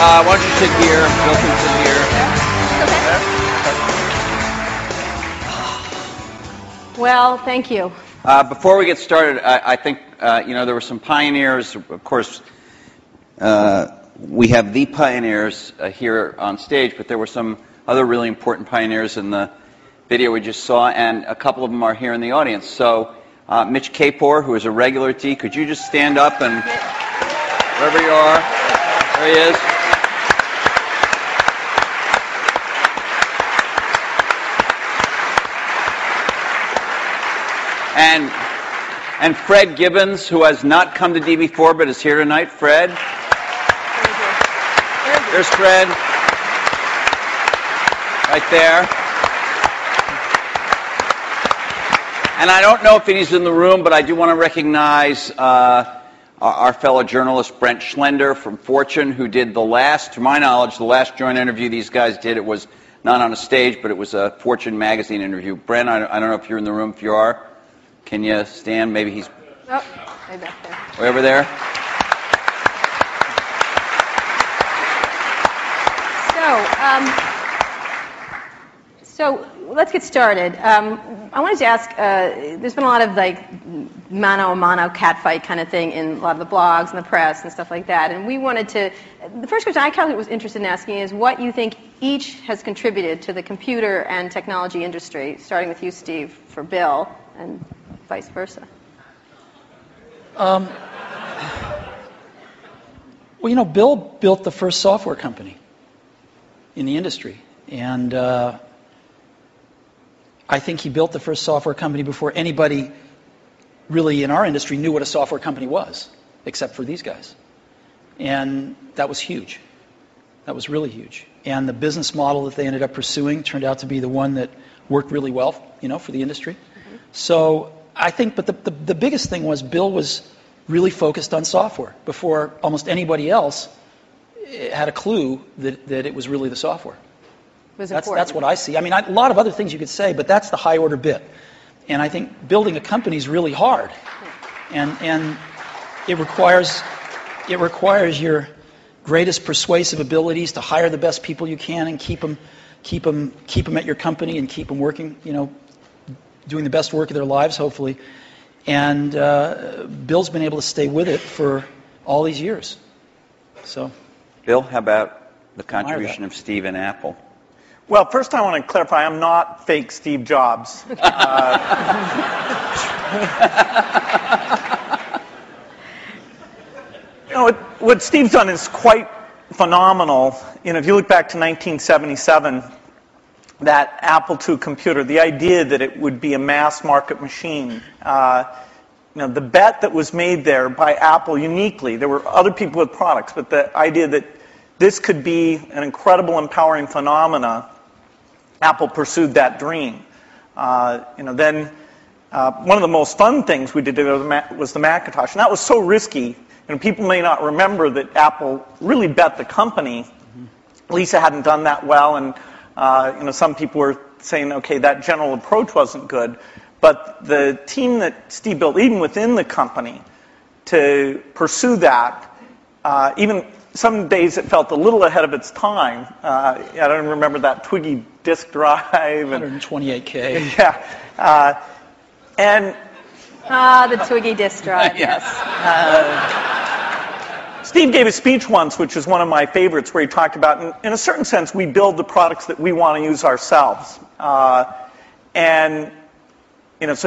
Why don't you sit here? Bill can sit here. Well, thank you. Before we get started, I think there were some pioneers. Of course, we have the pioneers here on stage, but there were some other really important pioneers in the video we just saw, and a couple of them are here in the audience. So, Mitch Kapor, who is a regular at D, could you just stand up and wherever you are, there he is. And Fred Gibbons, who has not come to D before but is here tonight. Fred. There's Fred. Right there. And I don't know if he's in the room, but I do want to recognize our fellow journalist Brent Schlender from Fortune, who did the last, to my knowledge, the last joint interview these guys did. It was not on a stage, but it was a Fortune magazine interview. Brent, I don't know if you're in the room. If you are, can you stand? Maybe he's... Oh, way back there. Way over there? So let's get started. I wanted to ask, there's been a lot of mano a mano catfight kind of thing in a lot of the blogs and the press and stuff like that. And we wanted to, the first question I kind of was interested in asking is what you think each has contributed to the computer and technology industry, starting with you, Steve, for Bill, and vice versa. Well, Bill built the first software company in the industry. And I think he built the first software company before anybody really in our industry knew what a software company was, except for these guys. And that was huge. That was really huge. And the business model that they ended up pursuing turned out to be the one that worked really well, for the industry. Mm-hmm. So I think, but the biggest thing was Bill was really focused on software before almost anybody else had a clue that it was really the software. That's what I see. I mean, a lot of other things you could say, but that's the high order bit. And I think building a company is really hard, and it requires your greatest persuasive abilities to hire the best people you can and keep them at your company and keep them working, doing the best work of their lives, hopefully. And Bill's been able to stay with it for all these years. So, Bill, how about the contribution of Steve and Apple? Well, first I want to clarify, I'm not fake Steve Jobs. What Steve's done is quite phenomenal. If you look back to 1977, that Apple II computer, the idea that it would be a mass market machine, the bet that was made there by Apple uniquely, there were other people with products, but the idea that this could be an incredible, empowering phenomena, Apple pursued that dream. Then one of the most fun things we did was the Macintosh, and that was so risky. People may not remember that Apple really bet the company. Lisa hadn't done that well, and some people were saying, okay, that general approach wasn't good. But the team that Steve built, even within the company, to pursue that, even some days it felt a little ahead of its time. I don't remember that Twiggy disk drive. 128K. Yeah. The Twiggy disk drive, yes. Steve gave a speech once, which is one of my favorites, where he talked about, in a certain sense, we build the products that we want to use ourselves. So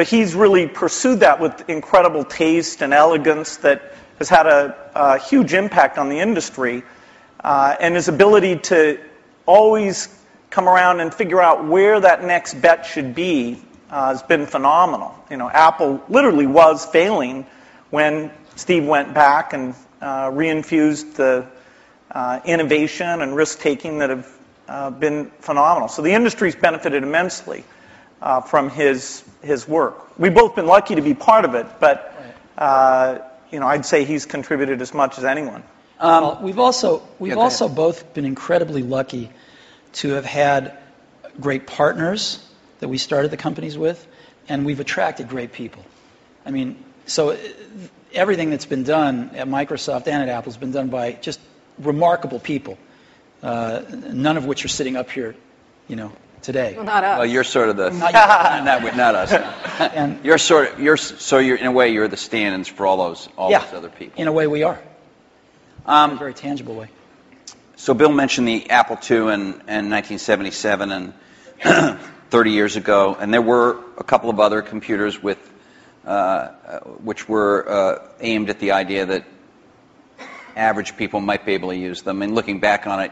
he's really pursued that with incredible taste and elegance that has had a huge impact on the industry. And his ability to always come around and figure out where that next bet should be has been phenomenal. Apple literally was failing when Steve went back and reinfused the innovation and risk-taking that have been phenomenal. So the industry's benefited immensely from his work. We've both been lucky to be part of it, but I'd say he's contributed as much as anyone. We've also both been incredibly lucky to have had great partners that we started the companies with, and we've attracted great people. I mean, so everything that's been done at Microsoft and at Apple has been done by just remarkable people, none of which are sitting up here, today. Well, not us. Well, you're sort of the Not not us. And You're in a way you're the stand-ins for all those other people. in a way we are. In a very tangible way. So Bill mentioned the Apple II in 1977 and 30 years ago, and there were a couple of other computers which were aimed at the idea that average people might be able to use them. And looking back on it,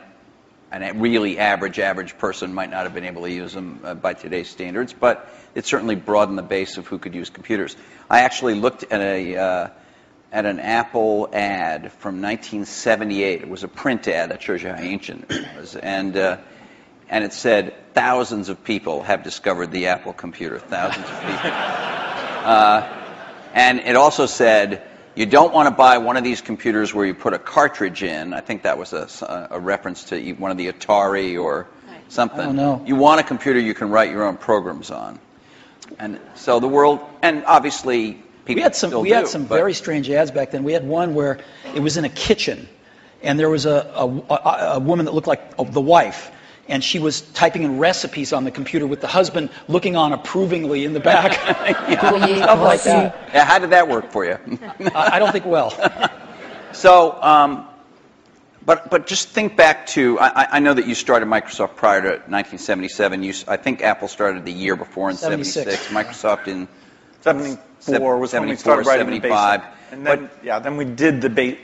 a really average person might not have been able to use them by today's standards, but it certainly broadened the base of who could use computers. I actually looked at an Apple ad from 1978. It was a print ad. That shows you how ancient it was. And it said, thousands of people have discovered the Apple computer. Thousands of people. And it also said, you don't want to buy one of these computers where you put a cartridge in. I think that was a reference to one of the Atari or something. I don't know. You want a computer you can write your own programs on. And so the world, and obviously people We had some but very strange ads back then. We had one where it was in a kitchen, and there was a woman that looked like the wife, and she was typing in recipes on the computer with the husband looking on approvingly in the back. Stuff like that. Yeah, how did that work for you? I don't think well. So, but just think back to, I know that you started Microsoft prior to 1977. I think Apple started the year before in 76. Microsoft in 74 was when we started writing the 75. BASIC. And then we did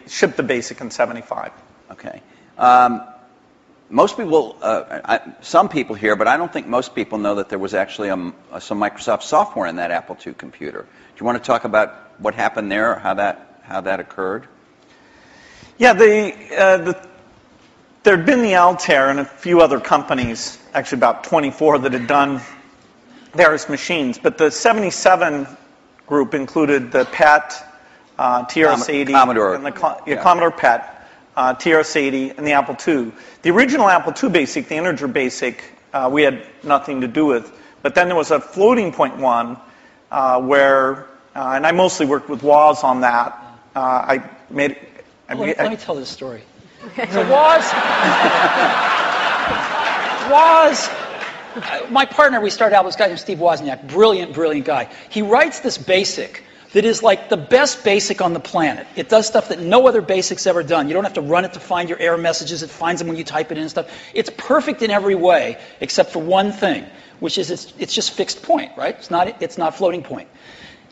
shipped the BASIC in 75. Okay. Most people, some people here, but I don't think most people know that there was actually some Microsoft software in that Apple II computer. Do you want to talk about what happened there, or how that occurred? Yeah, there'd been the Altair and a few other companies, actually about 24, that had done various machines. But the 77 group included the PET, TRS-80, Commodore. and Commodore PET, TRS-80, and the Apple II. The original Apple II BASIC, the integer BASIC, we had nothing to do with. But then there was a floating point one where, and I mostly worked with Woz on that. Let me tell this story. So Woz, my partner, we started out with this guy named Steve Wozniak, brilliant guy. He writes this BASIC that is like the best BASIC on the planet. It does stuff that no other BASIC's ever done. You don't have to run it to find your error messages. It finds them when you type it in and stuff. It's perfect in every way except for one thing, which is it's just fixed point, right? It's not floating point.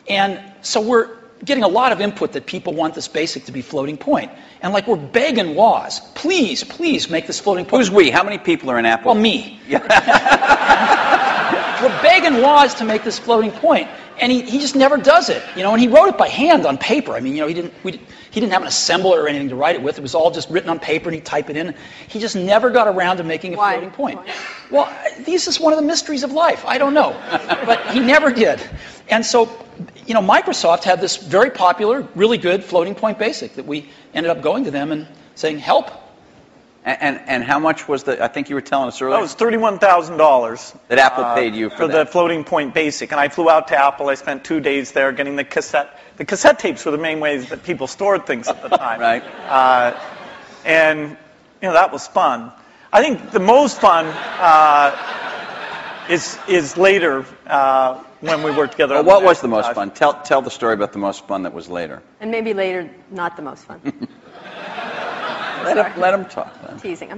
And so we're getting a lot of input that people want this BASIC to be floating point. And like we're begging Woz, please make this floating point. Who's we? How many people are in Apple? Well, me. We're begging Woz to make this floating point, and he just never does it. And he wrote it by hand on paper. I mean, he didn't have an assembler or anything to write it with. It was all just written on paper, and he'd type it in. He just never got around to making a floating point. Why? Well, this is one of the mysteries of life. I don't know, but he never did. And so, Microsoft had this very popular, really good floating point BASIC that we ended up going to them and saying, help. And how much was I think you were telling us earlier? That was $31,000. That Apple paid you for the floating point BASIC. And I flew out to Apple. I spent 2 days there getting the cassette. The cassette tapes were the main ways that people stored things at the time. Right. And, that was fun. I think the most fun is later when we worked together. Well, what was the most fun? Tell the story about the most fun that was later. And maybe later, not the most fun. Let him talk. I'm teasing.